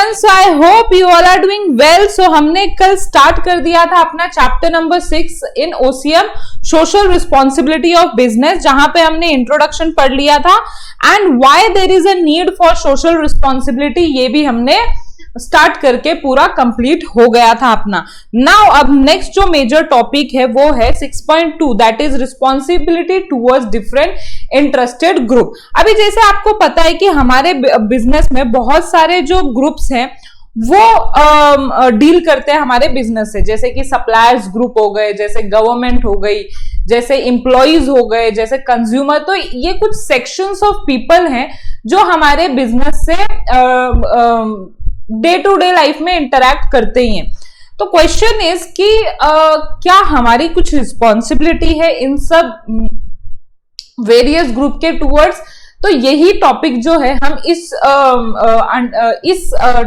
Students, I hope you all are doing well. So हमने कल start कर दिया था अपना chapter number 6 in OCM, social responsibility of business, जहां पे हमने इंट्रोडक्शन पढ़ लिया था and why there is a need for social responsibility, ये भी हमने स्टार्ट करके पूरा कंप्लीट हो गया था अपना। नाउ अब नेक्स्ट जो मेजर टॉपिक है वो है 6.2, that is responsibility towards different interested group. अभी जैसे आपको पता है कि हमारे बिजनेस में बहुत सारे जो ग्रुप्स हैं वो डील करते हैं हमारे बिजनेस से, जैसे कि सप्लायर्स ग्रुप हो गए, जैसे गवर्नमेंट हो गई, जैसे इंप्लॉइज हो गए, जैसे कंज्यूमर। तो ये कुछ सेक्शंस ऑफ पीपल हैं जो हमारे बिजनेस से डे टू डे लाइफ में इंटरैक्ट करते ही हैं। तो क्वेश्चन इज कि क्या हमारी कुछ रिस्पॉन्सिबिलिटी है इन सब वेरियस ग्रुप के टूवर्ड्स। तो यही टॉपिक जो है हम इस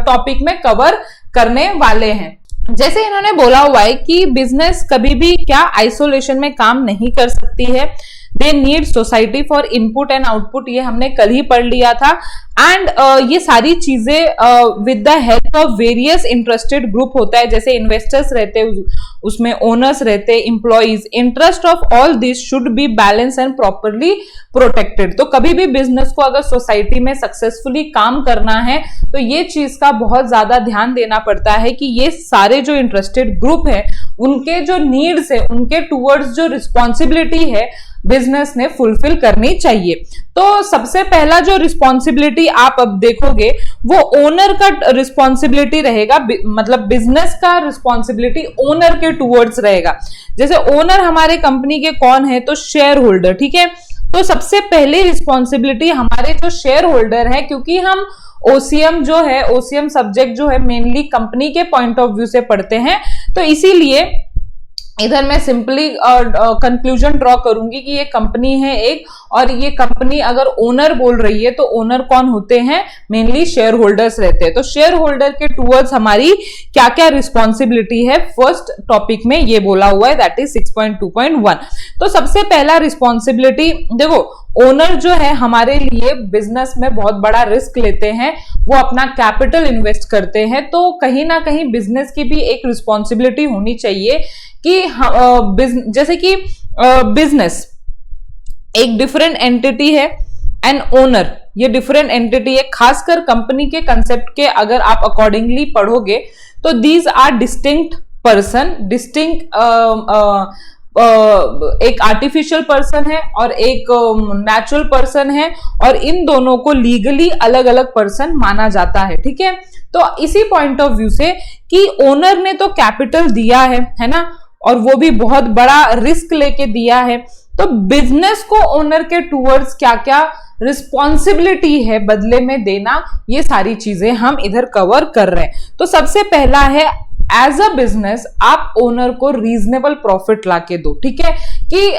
टॉपिक में कवर करने वाले हैं। जैसे इन्होंने बोला हुआ है कि बिजनेस कभी भी क्या आइसोलेशन में काम नहीं कर सकती है, they need society for input and output, ये हमने कल ही पढ़ लिया था। एंड ये सारी चीजें with the help of various interested group होता है, जैसे इन्वेस्टर्स रहते हैं, उसमें ओनर्स रहते हैं, employees. Interest of all this should be balance and properly protected. तो कभी भी बिजनेस को अगर सोसाइटी में सक्सेसफुली काम करना है तो ये चीज का बहुत ज्यादा ध्यान देना पड़ता है कि ये सारे जो इंटरेस्टेड ग्रुप है उनके जो नीड्स है, उनके टूवर्ड्स जो रिस्पॉन्सिबिलिटी है बिजनेस ने फुलफिल करनी चाहिए। तो सबसे पहला जो रिस्पॉन्सिबिलिटी आप अब देखोगे वो ओनर का रिस्पॉन्सिबिलिटी रहेगा, मतलब बिजनेस का रिस्पॉन्सिबिलिटी ओनर के टूवर्ड्स रहेगा। जैसे ओनर हमारे कंपनी के कौन है, तो शेयर होल्डर, ठीक है। तो सबसे पहली रिस्पॉन्सिबिलिटी हमारे जो शेयर होल्डर है, क्योंकि हम ओसीएम जो है, ओसीएम सब्जेक्ट जो है मेनली कंपनी के पॉइंट ऑफ व्यू से पढ़ते हैं, तो इसीलिए इधर मैं सिंपली कंक्लूजन ड्रॉ करूंगी कि ये कंपनी है एक, और ये कंपनी अगर ओनर बोल रही है तो ओनर कौन होते हैं, मेनली शेयर होल्डर्स रहते हैं। तो शेयर होल्डर के टूवर्ड्स हमारी क्या क्या रिस्पॉन्सिबिलिटी है फर्स्ट टॉपिक में ये बोला हुआ है, दैट इज 6.2.1। तो सबसे पहला रिस्पॉन्सिबिलिटी देखो, ओनर जो है हमारे लिए बिजनेस में बहुत बड़ा रिस्क लेते हैं, वो अपना कैपिटल इन्वेस्ट करते हैं। तो कहीं ना कहीं बिजनेस की भी एक रिस्पॉन्सिबिलिटी होनी चाहिए कि जैसे कि बिजनेस एक डिफरेंट एंटिटी है एंड ओनर ये डिफरेंट एंटिटी है। खासकर कंपनी के कंसेप्ट के अगर आप अकॉर्डिंगली पढ़ोगे तो these are distinct person, distinct एक आर्टिफिशियल पर्सन है और एक नेचुरल पर्सन है, और इन दोनों को लीगली अलग अलग पर्सन माना जाता है, ठीक है। तो इसी पॉइंट ऑफ व्यू से कि ओनर ने तो कैपिटल दिया है ना, और वो भी बहुत बड़ा रिस्क लेके दिया है, तो बिजनेस को ओनर के टूवर्ड्स क्या क्या रिस्पॉन्सिबिलिटी है बदले में देना, ये सारी चीजें हम इधर कवर कर रहे हैं। तो सबसे पहला है एज अ बिजनेस आप ओनर को रीजनेबल प्रॉफिट लाके दो, ठीक है। कि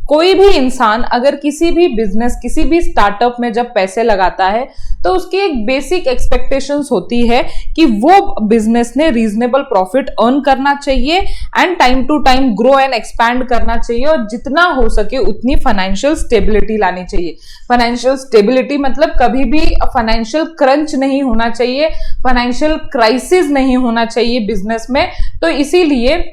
कोई भी इंसान अगर किसी भी बिजनेस, किसी भी स्टार्टअप में जब पैसे लगाता है तो उसकी एक बेसिक एक्सपेक्टेशंस होती है कि वो बिजनेस ने रीजनेबल प्रॉफिट अर्न करना चाहिए and time to time grow and expand करना चाहिए, और जितना हो सके उतनी फाइनेंशियल स्टेबिलिटी लानी चाहिए। फाइनेंशियल स्टेबिलिटी मतलब कभी भी फाइनेंशियल क्रंच नहीं होना चाहिए, फाइनेंशियल क्राइसिस नहीं होना चाहिए बिजनेस में। तो इसीलिए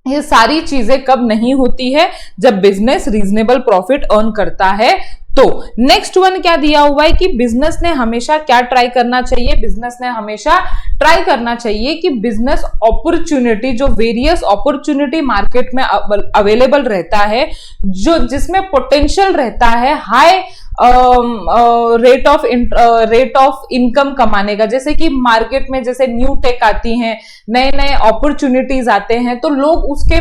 ये सारी चीजें कब नहीं होती है, जब बिजनेस रीजनेबल प्रॉफिट अर्न करता है। तो नेक्स्ट वन क्या दिया हुआ है कि बिजनेस ने हमेशा क्या ट्राई करना चाहिए, बिजनेस ने हमेशा ट्राई करना चाहिए कि बिजनेस अपॉर्चुनिटी, जो वेरियस अपॉर्चुनिटी मार्केट में अवेलेबल रहता है, जो जिसमें पोटेंशियल रहता है हाई रेट ऑफ इनकम कमाने का, जैसे कि मार्केट में जैसे न्यू टेक आती हैं, नए नए अपॉर्चुनिटीज आते हैं, तो लोग उसके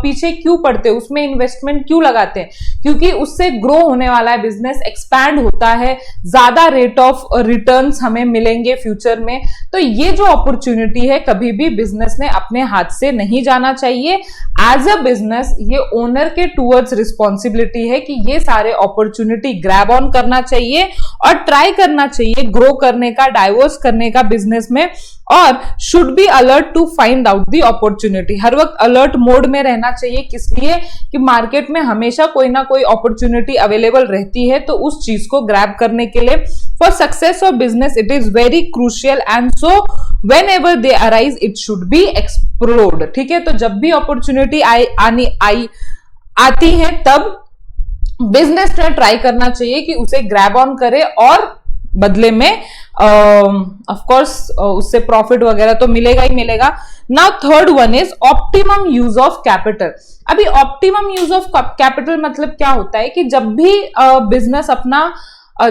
पीछे क्यों पड़ते हैं, उसमें इन्वेस्टमेंट क्यों लगाते हैं, क्योंकि उससे ग्रो होने वाला है बिजनेस, एक्सपैंड होता है, ज्यादा रेट ऑफ रिटर्न्स हमें मिलेंगे फ्यूचर में। तो ये जो अपॉर्चुनिटी है कभी भी बिजनेस ने अपने हाथ से नहीं जाना चाहिए। एज अ बिजनेस ये ओनर के टूवर्ड्स रिस्पॉन्सिबिलिटी है कि ये सारे अपॉर्चुनिटी ग्रैब ऑन करना चाहिए और ट्राई करना चाहिए ग्रो करने का, डाइवर्स करने का बिजनेस में, और should be alert to find out the opportunity, हर वक्त अलर्ट मोड में रहना चाहिए। किस लिए? कि मार्केट में हमेशा कोई ना कोई अपॉर्चुनिटी अवेलेबल रहती है, तो उस चीज को ग्रैब करने के लिए for success of business it is very crucial and so when ever they arise it should be explored. ठीक है, तो जब भी अपॉर्चुनिटी आती है तब बिजनेस ने ट्राई करना चाहिए कि उसे ग्रैब ऑन करे और बदले में ऑफ कोर्स उससे प्रॉफिट वगैरह तो मिलेगा ही मिलेगा। Now third one is optimum use of capital. अभी ऑप्टिमम यूज ऑफ कैपिटल मतलब क्या होता है कि जब भी बिजनेस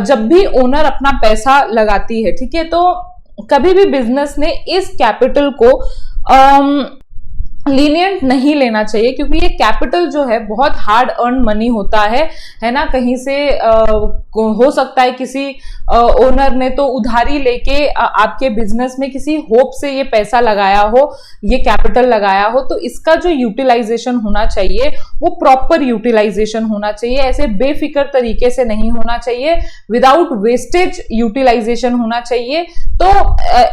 जब भी ओनर अपना पैसा लगाती है, ठीक है, तो कभी भी बिजनेस ने इस कैपिटल को लीनियंट नहीं लेना चाहिए, क्योंकि ये कैपिटल जो है बहुत हार्ड अर्न मनी होता है ना। कहीं से हो सकता है किसी ओनर ने तो उधारी लेके आपके बिजनेस में किसी होप से ये पैसा लगाया हो, ये कैपिटल लगाया हो, तो इसका जो यूटिलाइजेशन होना चाहिए वो प्रॉपर यूटिलाइजेशन होना चाहिए। ऐसे बेफिक्र तरीके से नहीं होना चाहिए, विदाउट वेस्टेज यूटिलाइजेशन होना चाहिए। तो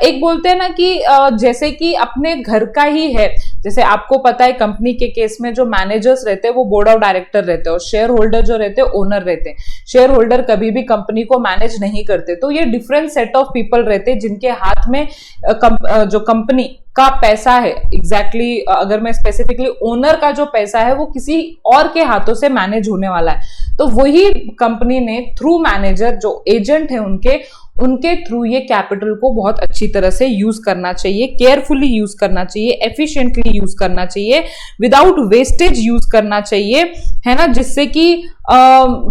एक बोलते हैं ना कि जैसे कि अपने घर का ही है, जैसे आपको पता है कंपनी के केस में जो मैनेजर्स रहते हैं वो बोर्ड ऑफ डायरेक्टर रहते हैं और शेयर होल्डर जो रहते हैं ओनर रहते हैं। शेयर होल्डर कभी भी कंपनी को मैनेज नहीं करते, तो ये डिफरेंट सेट ऑफ पीपल रहते हैं जिनके हाथ में जो कंपनी का पैसा है, एग्जैक्टली अगर मैं स्पेसिफिकली ओनर का जो पैसा है वो किसी और के हाथों से मैनेज होने वाला है। तो वही कंपनी ने थ्रू मैनेजर जो एजेंट है उनके थ्रू ये कैपिटल को बहुत अच्छी तरह से यूज करना चाहिए, केयरफुली यूज करना चाहिए, एफिशिएंटली यूज करना चाहिए, विदाउट वेस्टेज यूज करना चाहिए, है ना, जिससे कि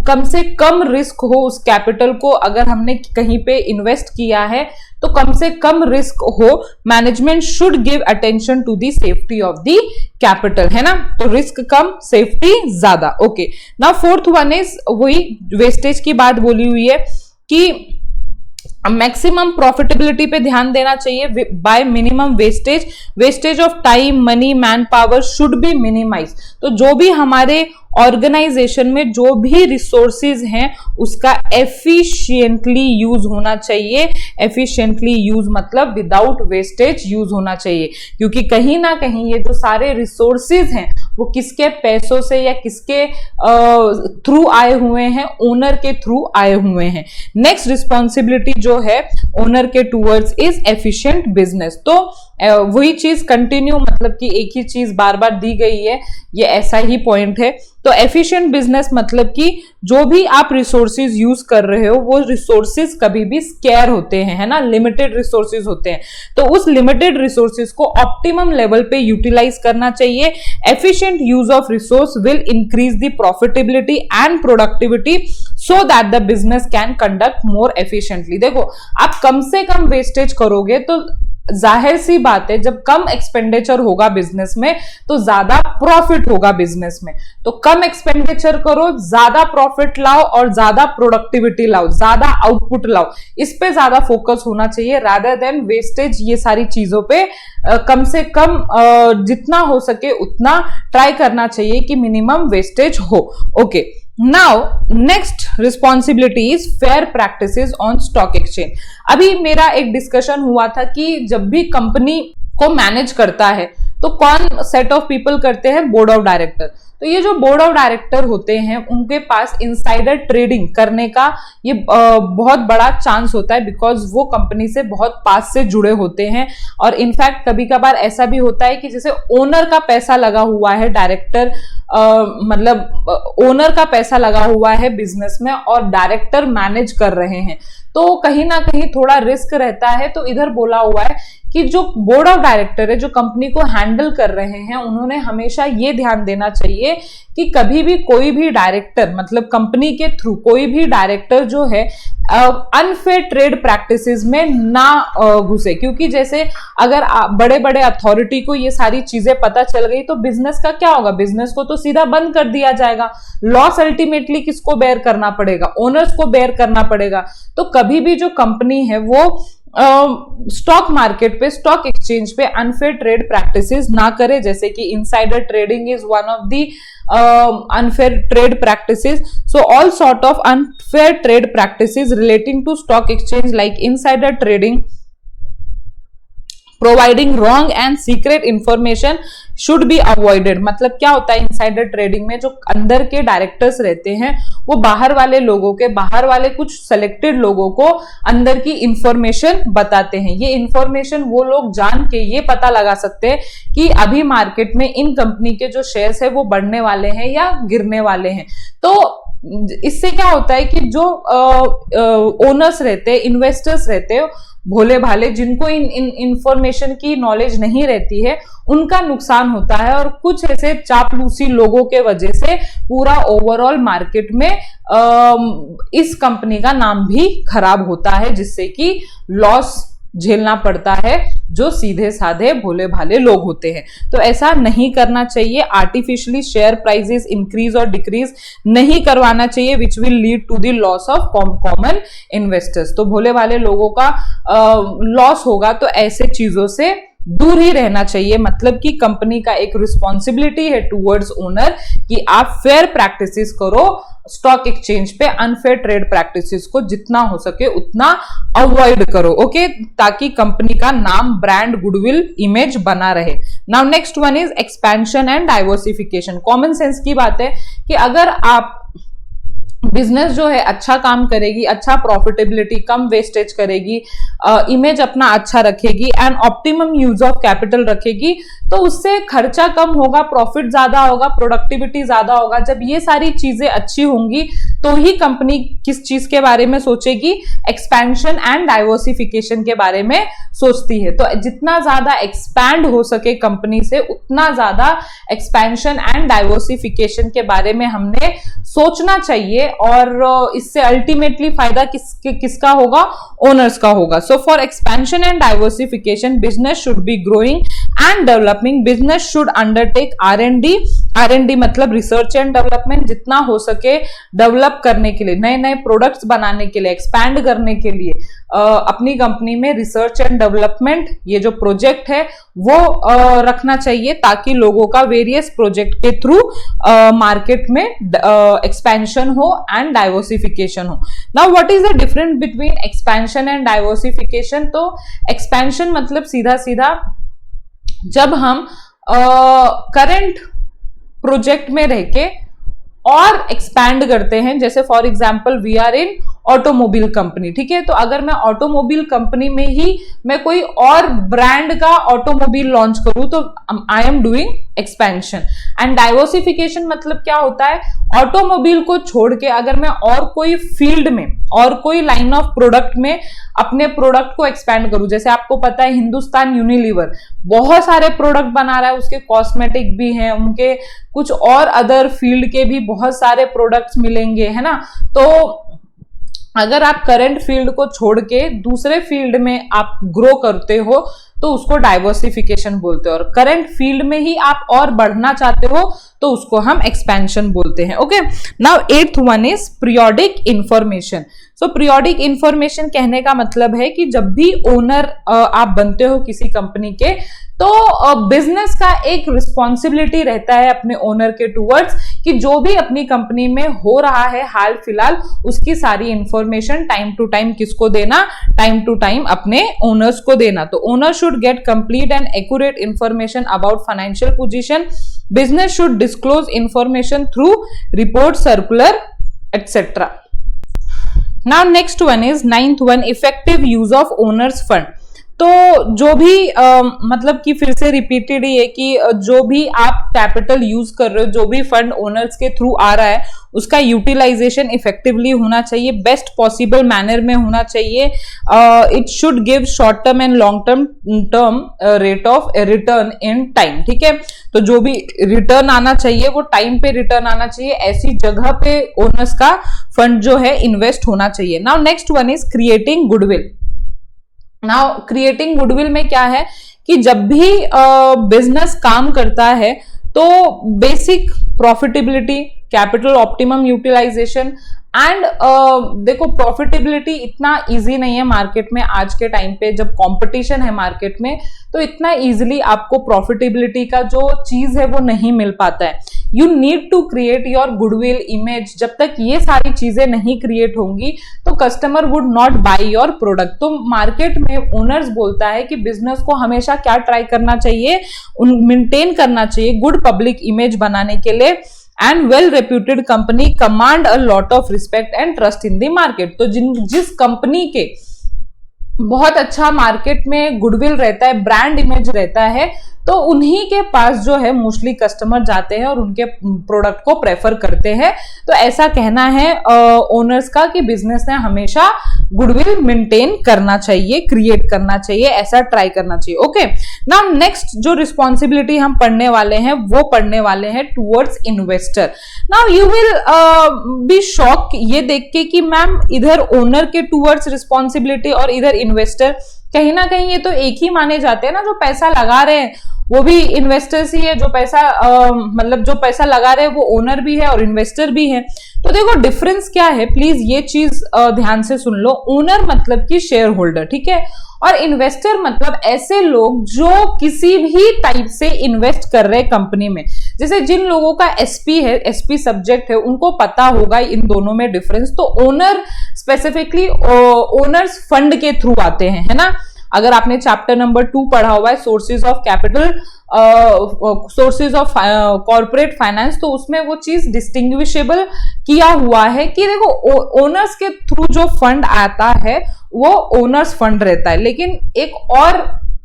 कम से कम रिस्क हो उस कैपिटल को। अगर हमने कहीं पे इन्वेस्ट किया है तो कम से कम रिस्क हो। Management should give attention to the safety of the capital, है ना, तो रिस्क कम बाकी ज्यादा। Okay, now fourth one is वही वेस्टेज की बात बोली हुई है कि मैक्सिमम प्रॉफिटेबिलिटी पे ध्यान देना चाहिए by minimum wastage of time, money, man power should be minimise. तो जो भी हमारे ऑर्गेनाइजेशन में जो भी रिसोर्सेज हैं उसका एफिशिएंटली यूज होना चाहिए। एफिशिएंटली यूज मतलब विदाउट वेस्टेज यूज होना चाहिए, क्योंकि कहीं ना कहीं ये जो सारे रिसोर्सेज हैं वो किसके पैसों से या किसके थ्रू आए हुए हैं? ओनर के थ्रू आए हुए हैं। नेक्स्ट रिस्पॉन्सिबिलिटी जो है ओनर के टूवर्ड्स इज एफिशिएंट बिजनेस। तो वही चीज कंटिन्यू, मतलब कि एक ही चीज बार बार दी गई है, ये ऐसा ही पॉइंट है। तो एफिशिएंट बिजनेस मतलब कि जो भी आप रिसोर्सेज यूज कर रहे हो वो रिसोर्सेज कभी भी स्केयर होते हैं, है ना, लिमिटेड रिसोर्सेज होते हैं। तो उस लिमिटेड रिसोर्सेज को ऑप्टिमम लेवल पे यूटिलाइज करना चाहिए। Efficient use of resource will increase the profitability and productivity so that the business can conduct more efficiently. देखो, आप कम से कम वेस्टेज करोगे तो जाहिर सी बात है जब कम एक्सपेंडिचर होगा बिजनेस में तो ज्यादा प्रॉफिट होगा बिजनेस में। तो कम एक्सपेंडिचर करो, ज्यादा प्रॉफिट लाओ और ज्यादा प्रोडक्टिविटी लाओ, ज्यादा आउटपुट लाओ। इस पे ज्यादा फोकस होना चाहिए रादर देन वेस्टेज। ये सारी चीजों पे कम से कम जितना हो सके उतना ट्राई करना चाहिए कि मिनिमम वेस्टेज हो। Okay, now next responsibility is fair practices on stock exchange. अभी मेरा एक डिस्कशन हुआ था कि जब भी कंपनी को मैनेज करता है तो कौन सेट ऑफ पीपल करते हैं? Board of director. तो ये जो बोर्ड ऑफ डायरेक्टर होते हैं उनके पास इनसाइडर ट्रेडिंग करने का ये बहुत बड़ा चांस होता है, बिकॉज वो कंपनी से बहुत पास से जुड़े होते हैं। और इनफैक्ट कभी कभार ऐसा भी होता है कि जैसे ओनर का पैसा लगा हुआ है, डायरेक्टर मतलब ओनर का पैसा लगा हुआ है बिजनेस में और डायरेक्टर मैनेज कर रहे हैं, तो कहीं ना कहीं थोड़ा रिस्क रहता है। तो इधर बोला हुआ है कि जो बोर्ड ऑफ डायरेक्टर है, जो कंपनी को हैंडल कर रहे हैं, उन्होंने हमेशा ये ध्यान देना चाहिए कि कभी भी कोई भी डायरेक्टर, मतलब कंपनी के थ्रू कोई भी डायरेक्टर जो है अनफेयर ट्रेड प्रैक्टिसेस में ना घुसे। क्योंकि जैसे अगर बड़े बड़े अथॉरिटी को ये सारी चीजें पता चल गई तो बिजनेस का क्या होगा? बिजनेस को तो सीधा बंद कर दिया जाएगा। लॉस अल्टीमेटली किसको बेयर करना पड़ेगा? ओनर्स को बेयर करना पड़ेगा। तो कभी भी जो कंपनी है वो स्टॉक मार्केट पे, स्टॉक एक्सचेंज पे अनफेयर ट्रेड प्रैक्टिसेस ना करे, जैसे कि insider trading is one of the unfair trade practices. So all sort of unfair trade practices relating to stock exchange like insider trading, providing wrong and secret information should be avoided. मतलब क्या होता है insider trading में, जो अंदर के directors रहते हैं वो बाहर वाले कुछ सेलेक्टेड लोगों को अंदर की इंफॉर्मेशन बताते हैं। ये इंफॉर्मेशन वो लोग जान के ये पता लगा सकते हैं कि अभी मार्केट में इन कंपनी के जो शेयर्स है वो बढ़ने वाले हैं या गिरने वाले हैं। तो इससे क्या होता है कि जो ओनर्स रहते हैं, इन्वेस्टर्स रहते हैं भोले भाले, जिनको इन इंफॉर्मेशन की नॉलेज नहीं रहती है, उनका नुकसान होता है। और कुछ ऐसे चापलूसी लोगों के वजह से पूरा ओवरऑल मार्केट में इस कंपनी का नाम भी खराब होता है, जिससे कि लॉस झेलना पड़ता है जो सीधे साधे भोले भाले लोग होते हैं। तो ऐसा नहीं करना चाहिए। आर्टिफिशियली शेयर प्राइसेस इंक्रीज और डिक्रीज नहीं करवाना चाहिए, which will lead to the loss of common investors. तो भोले भाले लोगों का लॉस होगा, तो ऐसे चीजों से दूर ही रहना चाहिए। मतलब कि कंपनी का एक रिस्पॉन्सिबिलिटी है टूवर्ड्स ओनर कि आप फेयर प्रैक्टिसेस करो, स्टॉक एक्सचेंज पे अनफेयर ट्रेड प्रैक्टिसेस को जितना हो सके उतना अवॉइड करो, ओके, ताकि कंपनी का नाम, ब्रांड, गुडविल, इमेज बना रहे। Now next one is expansion and diversification. Common sense की बात है कि अगर आप बिजनेस जो है अच्छा काम करेगी, अच्छा प्रॉफिटेबिलिटी, कम वेस्टेज करेगी, इमेज अपना अच्छा रखेगी and optimum use of capital रखेगी, तो उससे खर्चा कम होगा, प्रॉफिट ज्यादा होगा, प्रोडक्टिविटी ज्यादा होगा। जब ये सारी चीजें अच्छी होंगी तो ही कंपनी किस चीज के बारे में सोचेगी, एक्सपेंशन एंड डाइवर्सिफिकेशन के बारे में सोचती है। तो जितना ज्यादा एक्सपैंड हो सके कंपनी से, उतना ज्यादा एक्सपेंशन एंड डाइवर्सिफिकेशन के बारे में हमने सोचना चाहिए, और इससे अल्टीमेटली फायदा किसका होगा, ओनर्स का होगा। So for expansion and diversification business should be growing and developing. Business should undertake R&D मतलब रिसर्च एंड डेवलपमेंट, जितना हो सके डेवलप करने के लिए, नए नए प्रोडक्ट्स बनाने के लिए, एक्सपैंड करने के लिए अपनी कंपनी में रिसर्च एंड डेवलपमेंट ये जो प्रोजेक्ट है वो रखना चाहिए, ताकि लोगों का वेरियस प्रोजेक्ट के थ्रू मार्केट में एक्सपेंशन हो एंड डाइवर्सिफिकेशन हो। Now what is the difference between expansion and diversification? तो एक्सपेंशन मतलब सीधा सीधा जब हम करंट प्रोजेक्ट में रह के और एक्सपैंड करते हैं, जैसे for example we are in automobile company, ठीक है, तो अगर मैं ऑटोमोबाइल कंपनी में ही मैं कोई और ब्रांड का ऑटोमोबाइल लॉन्च करूं तो I am doing expansion. And diversification मतलब क्या होता है, ऑटोमोबाइल को छोड़ के अगर मैं और कोई फील्ड में और कोई लाइन ऑफ प्रोडक्ट में अपने प्रोडक्ट को एक्सपैंड करूं। जैसे आपको पता है हिंदुस्तान यूनिलीवर बहुत सारे प्रोडक्ट बना रहा है, उसके कॉस्मेटिक भी हैं, उनके कुछ और अदर फील्ड के भी बहुत सारे प्रोडक्ट्स मिलेंगे, है ना। तो अगर आप करंट फील्ड को छोड़ के दूसरे फील्ड में आप ग्रो करते हो तो उसको डाइवर्सिफिकेशन बोलते हैं, और करंट फील्ड में ही आप और बढ़ना चाहते हो तो उसको हम एक्सपेंशन बोलते हैं, okay. Now 8th one is periodic information. So periodic information कहने का मतलब है कि जब भी ओनर आप बनते हो किसी कंपनी के, तो बिजनेस का एक रिस्पॉन्सिबिलिटी रहता है अपने ओनर के टूवर्ड्स कि जो भी अपनी कंपनी में हो रहा है हाल फिलहाल, उसकी सारी इंफॉर्मेशन टाइम टू टाइम किसको देना, टाइम टू टाइम अपने ओनर्स को देना। तो owner should get complete and accurate information about financial position. Business should disclose information through report, circular etcetera. Now next one is 9th one, effective use of owner's fund. तो जो भी मतलब कि फिर से रिपीटेड ही है कि जो भी आप कैपिटल यूज कर रहे हो, जो भी फंड ओनर्स के थ्रू आ रहा है, उसका यूटिलाइजेशन इफेक्टिवली होना चाहिए, बेस्ट पॉसिबल मैनर में होना चाहिए। It should give short term and long term rate of return in time, ठीक है। तो जो भी रिटर्न आना चाहिए वो टाइम पे रिटर्न आना चाहिए, ऐसी जगह पे ओनर्स का फंड जो है इन्वेस्ट होना चाहिए। Now next one is creating goodwill. Now creating goodwill में क्या है कि जब भी बिजनेस काम करता है तो basic profitability, capital optimum utilization and देखो प्रॉफिटेबिलिटी इतना इजी नहीं है मार्केट में आज के टाइम पे, जब कंपटीशन है मार्केट में तो इतना इजीली आपको प्रॉफिटेबिलिटी का जो चीज है वो नहीं मिल पाता है। You need to create your goodwill image. जब तक ये सारी चीजें नहीं क्रिएट होंगी तो customer would not buy your product. तो मार्केट में ओनर्स बोलता है कि बिजनेस को हमेशा क्या ट्राई करना चाहिए, मेंटेन करना चाहिए गुड पब्लिक इमेज बनाने के लिए, and well reputed company command a lot of respect and trust in the market. तो जिस कंपनी के बहुत अच्छा मार्केट में गुडविल रहता है, ब्रांड इमेज रहता है, तो उन्हीं के पास जो है मोस्टली कस्टमर जाते हैं और उनके प्रोडक्ट को प्रेफर करते हैं। तो ऐसा कहना है ओनर्स का कि बिजनेस ने हमेशा गुडविल मेंटेन करना चाहिए, क्रिएट करना चाहिए, ऐसा ट्राई करना चाहिए। ओके, नाउ नेक्स्ट जो रिस्पॉन्सिबिलिटी हम पढ़ने वाले हैं वो पढ़ने वाले हैं towards investor. Now you will be shock ये देख के कि मैम इधर ओनर के टुवर्ड्स रिस्पॉन्सिबिलिटी और इधर इन्वेस्टर, कहीं ना कहीं ये तो एक ही माने जाते हैं ना। जो पैसा लगा रहे हैं वो भी इन्वेस्टर्स ही है, जो पैसा मतलब जो पैसा लगा रहे हैं वो ओनर भी है और इन्वेस्टर भी है। तो देखो डिफरेंस क्या है, प्लीज ये चीज ध्यान से सुन लो। ओनर मतलब कि शेयर होल्डर, ठीक है, और इन्वेस्टर मतलब ऐसे लोग जो किसी भी टाइप से इन्वेस्ट कर रहे हैं कंपनी में। जैसे जिन लोगों का एसपी है, एसपी सब्जेक्ट है, उनको पता होगा इन दोनों में डिफरेंस। तो ओनर स्पेसिफिकली ओनर्स फंड के थ्रू आते हैं, है ना। अगर आपने चैप्टर नंबर 2 पढ़ा हुआ है sources of capital, sources of corporate finance, तो उसमें वो चीज डिस्टिंग्विशेबल किया हुआ है कि देखो ओनर्स के थ्रू जो फंड आता है वो ओनर्स फंड रहता है, लेकिन एक और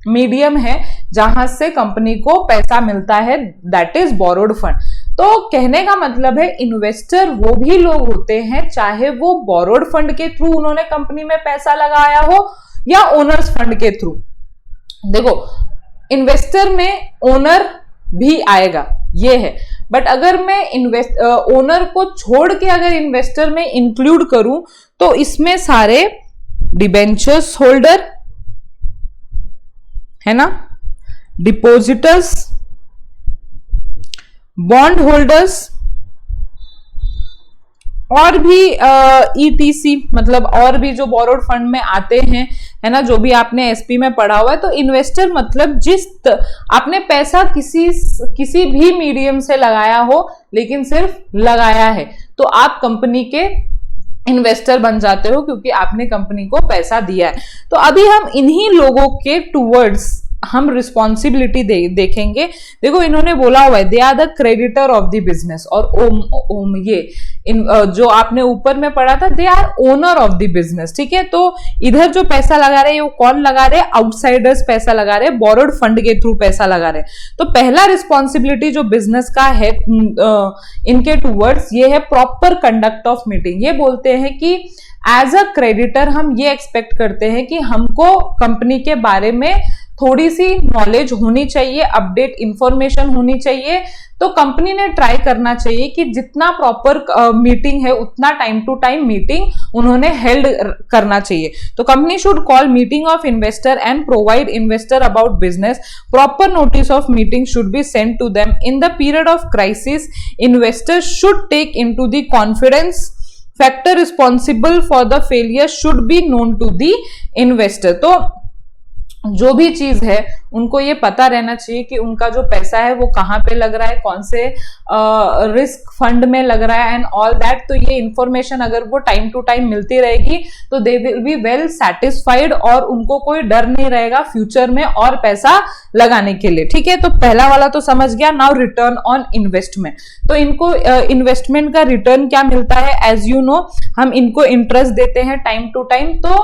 मीडियम है जहां से कंपनी को पैसा मिलता है, दैट इज बोरोड फंड। तो कहने का मतलब है इन्वेस्टर वो भी लोग होते हैं, चाहे वो बोरोड फंड के थ्रू उन्होंने कंपनी में पैसा लगाया हो या ओनर्स फंड के थ्रू। देखो इन्वेस्टर में ओनर भी आएगा, ये है, बट अगर मैं ओनर को छोड़ के अगर इन्वेस्टर में इंक्लूड करूं तो इसमें सारे डिबेंचर्स होल्डर है ना, डिपोजिटर्स, बॉन्ड होल्डर्स और भी ईटीसी मतलब और भी जो बोरोड फंड में आते हैं, है ना, जो भी आपने एसपी में पढ़ा हुआ है। तो इन्वेस्टर मतलब आपने पैसा किसी भी मीडियम से लगाया हो लेकिन सिर्फ लगाया है, तो आप कंपनी के इन्वेस्टर बन जाते हो क्योंकि आपने कंपनी को पैसा दिया है। तो अभी हम इन्हीं लोगों के टुवर्ड्स हम रिस्पॉन्सिबिलिटी देखेंगे। देखो इन्होंने बोला हुआ है they are the creditor of the business, और ये जो आपने ऊपर में पढ़ा था they are owner of the business, ठीक है। तो इधर जो पैसा लगा रहे हैं वो कौन लगा रहे हैं, आउटसाइडर्स पैसा लगा रहे हैं, बोरोड फंड के थ्रू पैसा लगा रहे हैं। तो पहला रिस्पॉन्सिबिलिटी जो बिजनेस का है इनके टुवर्ड्स ये है प्रॉपर कंडक्ट ऑफ मीटिंग। ये बोलते हैं कि एज अ क्रेडिटर हम ये एक्सपेक्ट करते हैं कि हमको कंपनी के बारे में थोड़ी सी नॉलेज होनी चाहिए, अपडेट इंफॉर्मेशन होनी चाहिए। तो कंपनी ने ट्राई करना चाहिए कि जितना प्रॉपर मीटिंग है उतना टाइम टू टाइम मीटिंग उन्होंने हेल्ड करना चाहिए। तो company should call meeting of investor and provide investor about business. Proper notice of meeting should be sent to them in the period of crisis. Investor should take into the confidence factor responsible for the failure should be known to the investor. तो जो भी चीज है उनको ये पता रहना चाहिए कि उनका जो पैसा है वो कहाँ पे लग रहा है, कौन से रिस्क फंड में लग रहा है एंड ऑल दैट। तो ये इंफॉर्मेशन अगर वो टाइम टू टाइम मिलती रहेगी तो they will be well satisfied और उनको कोई डर नहीं रहेगा फ्यूचर में और पैसा लगाने के लिए, ठीक है। तो पहला वाला तो समझ गया। Now return on investment. तो इनको इन्वेस्टमेंट का रिटर्न क्या मिलता है, एज यू नो हम इनको इंटरेस्ट देते हैं टाइम टू टाइम। तो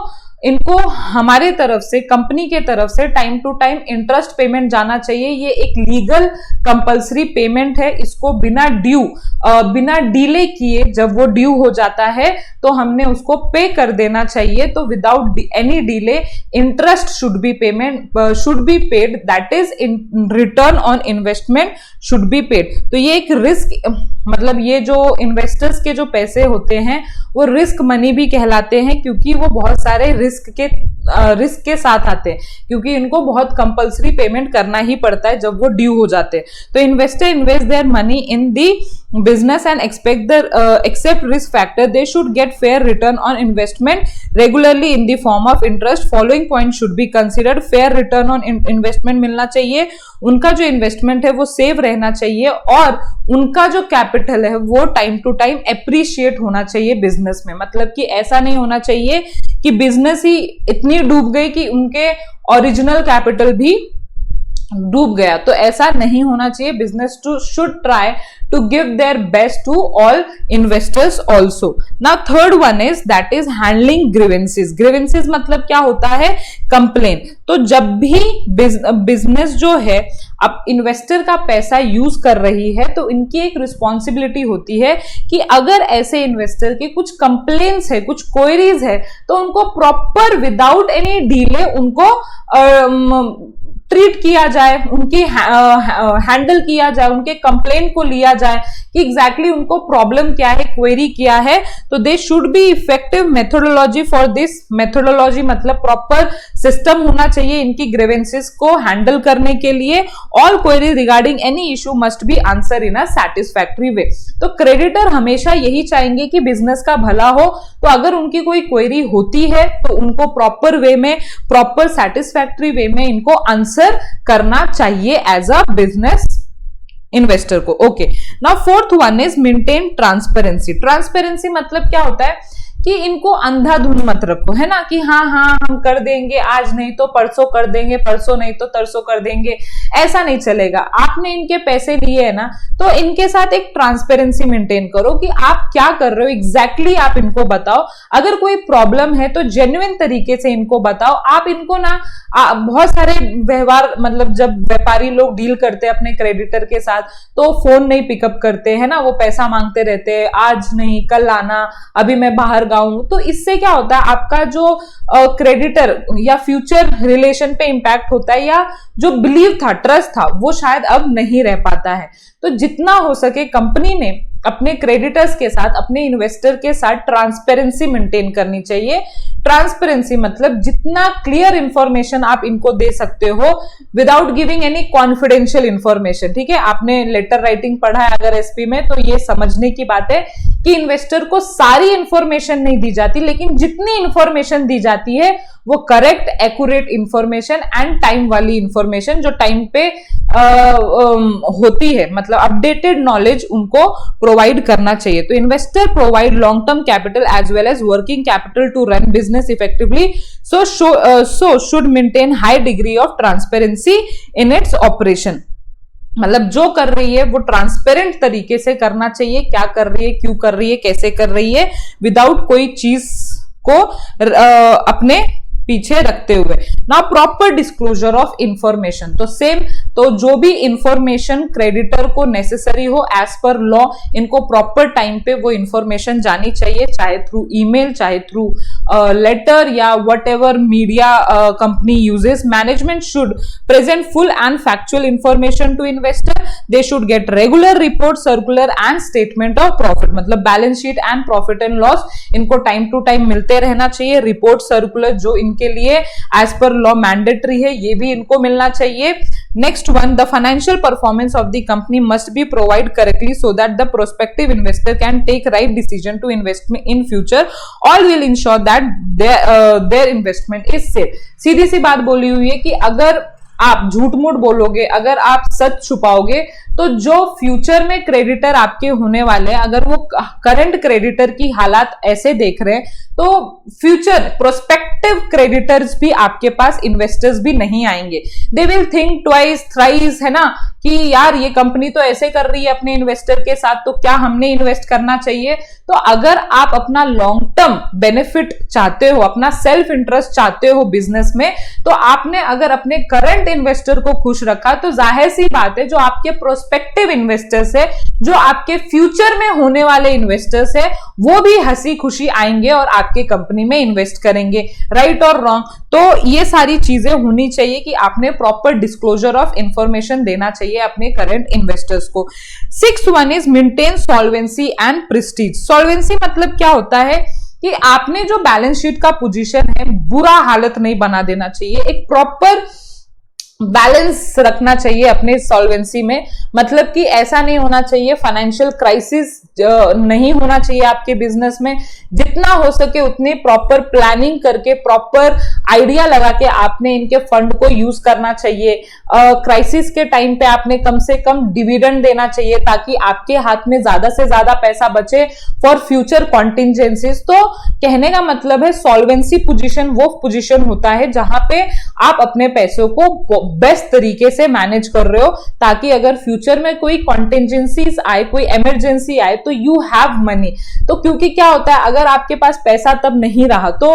इनको हमारे तरफ से, कंपनी के तरफ से time to time interest payment जाना चाहिए। ये एक लीगल कंपलसरी पेमेंट है। इसको बिना डिले किए जब वो ड्यू हो जाता है तो हमने उसको पे कर देना चाहिए। तो without any delay interest should be paid, that is return on investment should be paid. तो ये एक रिस्क मतलब ये जो इन्वेस्टर्स के जो पैसे होते हैं वो रिस्क मनी भी कहलाते हैं क्योंकि वो बहुत सारे रिस्क के साथ आते हैं, क्योंकि इनको बहुत कंपलसरी पेमेंट करना ही पड़ता है जब वो ड्यू हो जाते हैं। तो investor invest their money in the business and accept risk factor, they should get fair return on investment regularly in the form of interest. Following point should be considered. fair return on investment मिलना चाहिए, उनका जो investment है वो save रहना चाहिए, और उनका जो कैपिटल है वो टाइम टू टाइम एप्रिशिएट होना चाहिए बिजनेस में। मतलब कि ऐसा नहीं होना चाहिए कि बिजनेस ही इतनी डूब गई कि उनके ओरिजिनल कैपिटल भी डूब गया, तो ऐसा नहीं होना चाहिए। Business too should try to give their best to all investors also. Now third one is that is handling grievances. Grievances मतलब क्या होता है? कंप्लेन। तो जब भी बिजनेस जो है अब इन्वेस्टर का पैसा यूज कर रही है, तो इनकी एक रिस्पॉन्सिबिलिटी होती है कि अगर ऐसे इन्वेस्टर के कुछ कंप्लेन्स है, कुछ क्वेरीज है, तो उनको प्रॉपर विदाउट एनी डिले उनको ट्रीट किया जाए, उनकी हैंडल किया जाए, उनके कंप्लेन को लिया जाए कि एग्जैक्टली उनको प्रॉब्लम क्या है, क्वेरी क्या है। तो they should be effective methodology for this. Methodology मतलब प्रॉपर सिस्टम होना चाहिए इनकी ग्रीवेंसेस को हैंडल करने के लिए। All query regarding any issue must be answer in a satisfactory way. तो क्रेडिटर हमेशा यही चाहेंगे कि बिजनेस का भला हो, तो अगर उनकी कोई क्वेरी होती है तो उनको प्रॉपर वे में, प्रॉपर सैटिस्फैक्टरी वे में इनको आंसर करना चाहिए एज अ बिजनेस इन्वेस्टर को। Okay, now fourth one is maintain transparency. Transparency मतलब क्या होता है कि इनको अंधाधुंध मत रखो, है ना, कि हाँ हम कर देंगे, आज नहीं तो परसों कर देंगे, परसों नहीं तो तरसों कर देंगे, ऐसा नहीं चलेगा। आपने इनके पैसे लिए है ना, तो इनके साथ एक ट्रांसपेरेंसी मेंटेन करो कि आप क्या कर रहे हो एग्जैक्टली आप इनको बताओ। अगर कोई प्रॉब्लम है तो जेन्युइन तरीके से इनको बताओ। आप इनको ना बहुत सारे व्यवहार, मतलब जब व्यापारी लोग डील करते हैं अपने क्रेडिटर के साथ, तो फोन नहीं पिकअप करते हैं ना, वो पैसा मांगते रहते हैं, आज नहीं कल आना, अभी मैं बाहर गाऊं। तो इससे क्या होता है, आपका जो क्रेडिटर या फ्यूचर रिलेशन पे इंपैक्ट होता है, या जो बिलीव था, ट्रस्ट था, वो शायद अब नहीं रह पाता है। तो जितना हो सके कंपनी ने अपने क्रेडिटर्स के साथ, अपने इन्वेस्टर के साथ ट्रांसपेरेंसी मेंटेन करनी चाहिए। ट्रांसपेरेंसी मतलब जितना क्लियर इंफॉर्मेशन आप इनको दे सकते हो without giving any confidential information. ठीक है, आपने लेटर राइटिंग पढ़ा है अगर एसपी में, तो ये समझने की बात है कि इन्वेस्टर को सारी इंफॉर्मेशन नहीं दी जाती, लेकिन जितनी इंफॉर्मेशन दी जाती है वो correct, accurate information and time वाली इंफॉर्मेशन, जो टाइम पे होती है, मतलब अपडेटेड नॉलेज उनको प्रोवाइड करना चाहिए। तो investor provide long term capital as well as working capital to run business effectively, so should maintain high degree of transparency in its operation. मतलब जो कर रही है वो ट्रांसपेरेंट तरीके से करना चाहिए, क्या कर रही है, क्यों कर रही है, कैसे कर रही है, विदाउट कोई चीज को अपने पीछे रखते हुए। ना प्रॉपर डिस्क्लोजर ऑफ इंफॉर्मेशन, तो सेम, तो जो भी इंफॉर्मेशन क्रेडिटर को नेसेसरी हो एज पर लॉ, इनको प्रॉपर टाइम पे वो इंफॉर्मेशन जानी चाहिए, चाहे थ्रू ईमेल, चाहे थ्रू लेटर, या whatever media company uses. Management should present full and factual information to investor. They should get regular report, circular and statement of profit, मतलब balance sheet and profit and loss इनको time to time मिलते रहना चाहिए। Report, circular जो के लिए as per law mandatory है, ये भी इनको मिलना चाहिए। Next one, the financial performance of the company must be provide correctly so that the prospective investor can take right decision to invest in future. All will ensure that their investment is safe. सीधी सी बात बोली हुई है कि अगर आप झूठ मूठ बोलोगे, अगर आप सच छुपाओगे, तो जो फ्यूचर में क्रेडिटर आपके होने वाले हैं, अगर वो करंट क्रेडिटर की हालात ऐसे देख रहे हैं, तो फ्यूचर प्रोस्पेक्टिव क्रेडिटर्स भी आपके पास, इन्वेस्टर्स भी नहीं आएंगे। They will think twice thrice, है ना, कि यार ये कंपनी तो ऐसे कर रही है अपने इन्वेस्टर के साथ, तो क्या हमने इन्वेस्ट करना चाहिए। तो अगर आप अपना लॉन्ग टर्म बेनिफिट चाहते हो, अपना सेल्फ इंटरेस्ट चाहते हो बिजनेस में, तो आपने अगर अपने करंट इन्वेस्टर को खुश रखा, तो जाहिर सी बात है जो आपके प्रोस्पेक्टिव इन्वेस्टर्स है, जो आपके फ्यूचर में होने वाले इन्वेस्टर्स है, वो भी हंसी खुशी आएंगे और आपके कंपनी में इन्वेस्ट करेंगे। राइट और रॉन्ग, तो ये सारी चीजें होनी चाहिए कि आपने प्रॉपर डिस्क्लोजर ऑफ इंफॉर्मेशन देना चाहिए अपने करंट इन्वेस्टर्स को। 6th one is maintain solvency and Prestige. Solvency मतलब क्या होता है कि आपने जो बैलेंस शीट का पोजीशन है, बुरा हालत नहीं बना देना चाहिए। एक प्रॉपर बैलेंस रखना चाहिए अपने सॉल्वेंसी में। मतलब कि ऐसा नहीं होना चाहिए, फाइनेंशियल क्राइसिस नहीं होना चाहिए आपके बिजनेस में। जितना हो सके उतनी प्रॉपर प्लानिंग करके, प्रॉपर आइडिया लगा के आपने इनके फंड को यूज करना चाहिए। क्राइसिस के टाइम पे आपने कम से कम डिविडेंड देना चाहिए ताकि आपके हाथ में ज्यादा से ज्यादा पैसा बचे फॉर फ्यूचर कॉन्टिजेंसीज। तो कहने का मतलब है सॉल्वेंसी पोजीशन वो पोजीशन होता है जहां पे आप अपने पैसों को बेस्ट तरीके से मैनेज कर रहे हो, ताकि अगर फ्यूचर में कोई कॉन्टिजेंसीज आए, कोई इमरजेंसी आए तो यू हैव मनी। तो क्योंकि क्या होता है, अगर आपके पास पैसा तब नहीं रहा तो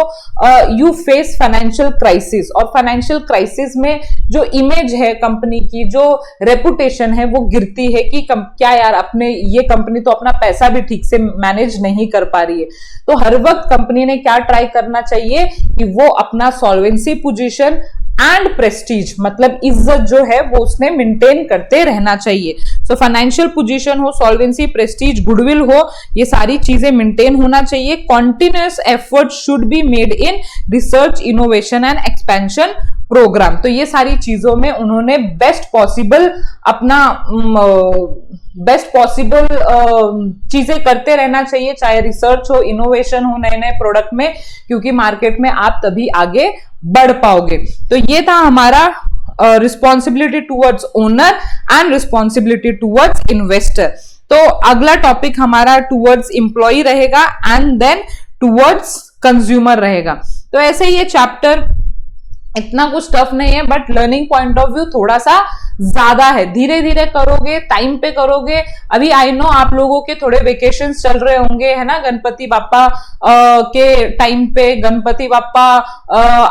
यू फेस फाइनेंशियल क्राइसिस, और फाइनेंशियल क्राइसिस में जो इमेज है कंपनी की, जो रेपुटेशन है वो गिरती है कि क्या यार अपने ये कंपनी तो अपना पैसा भी ठीक से मैनेज नहीं कर पा रही है। तो हर वक्त कंपनी ने क्या ट्राई करना चाहिए कि वो अपना सॉल्वेंसी पोजीशन एंड प्रेस्टीज, मतलब इज्जत जो है वो उसने मेंटेन करते रहना चाहिए। सो फाइनेंशियल पोजीशन हो, सॉल्वेंसी, प्रेस्टीज, गुडविल हो, ये सारी चीजें मेंटेन होना चाहिए। Continuous effort should be made in research, innovation and expansion program. तो ये सारी चीजों में उन्होंने बेस्ट पॉसिबल चीजें करते रहना चाहिए, चाहे रिसर्च हो, इनोवेशन हो नए नए प्रोडक्ट में, क्योंकि मार्केट में आप तभी आगे बढ़ पाओगे। तो ये था हमारा responsibility towards owner and responsibility towards investor. तो अगला टॉपिक हमारा टूवर्ड्स एम्प्लॉय रहेगा एंड देन टूवर्ड्स कंज्यूमर रहेगा। तो ऐसे ये चैप्टर इतना कुछ टफ नहीं है, but learning point of view थोड़ा सा ज्यादा है। धीरे धीरे करोगे, टाइम पे करोगे। अभी आई नो आप लोगों के थोड़े वेकेशंस चल रहे होंगे, है ना, गणपति बापा के टाइम पे गणपति बापा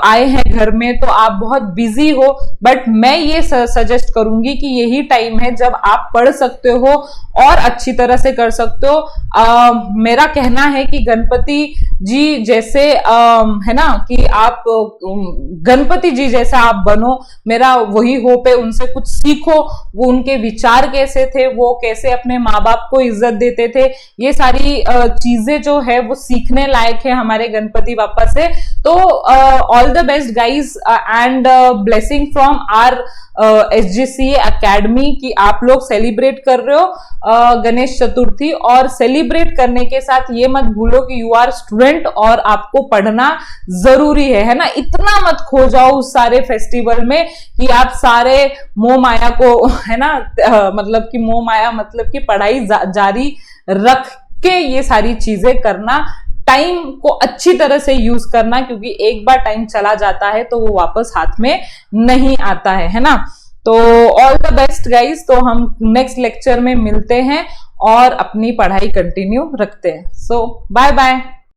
आए हैं घर में, तो आप बहुत बिजी हो। बट मैं ये सजेस्ट करूंगी कि यही टाइम है जब आप पढ़ सकते हो और अच्छी तरह से कर सकते हो। मेरा कहना है कि गणपति जी जैसे है ना, कि आप गणपति जी जैसा आप बनो, मेरा वही होप है। उनसे कुछ सीखो, वो उनके विचार कैसे थे, वो कैसे अपने माँ बाप को इज्जत देते थे, ये सारी चीजें जो है वो सीखने लायक है हमारे गणपति बापा से। तो all the best guys and blessing from our SGCA academy की आप लोग सेलिब्रेट कर रहे हो गणेश चतुर्थी, और सेलिब्रेट करने के साथ ये मत भूलो कि यू आर स्टूडेंट और आपको पढ़ना जरूरी है ना। इतना मत खो जाओ उस सारे फेस्टिवल में कि आप सारे मोह माया को, है ना, मतलब कि मोह माया मतलब कि पढ़ाई जारी रख के ये सारी चीजें करना, टाइम को अच्छी तरह से यूज करना, क्योंकि एक बार टाइम चला जाता है तो वो वापस हाथ में नहीं आता है ना। तो ऑल द बेस्ट गाइज। तो हम नेक्स्ट लेक्चर में मिलते हैं और अपनी पढ़ाई कंटिन्यू रखते हैं। सो बाय बाय।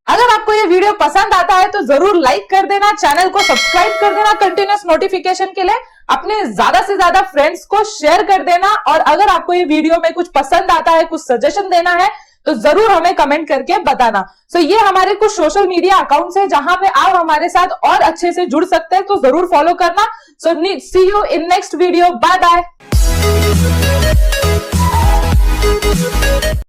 अगर आपको ये वीडियो पसंद आता है तो जरूर लाइक कर देना, चैनल को सब्सक्राइब कर देना कंटिन्यूअस नोटिफिकेशन के लिए, अपने ज्यादा से ज्यादा फ्रेंड्स को शेयर कर देना। और अगर आपको ये वीडियो में कुछ पसंद आता है, कुछ सजेशन देना है, तो जरूर हमें कमेंट करके बताना। सो ये हमारे कुछ सोशल मीडिया अकाउंट्स हैं जहां पे आप हमारे साथ और अच्छे से जुड़ सकते हैं, तो जरूर फॉलो करना। So see you in next video. Bye bye.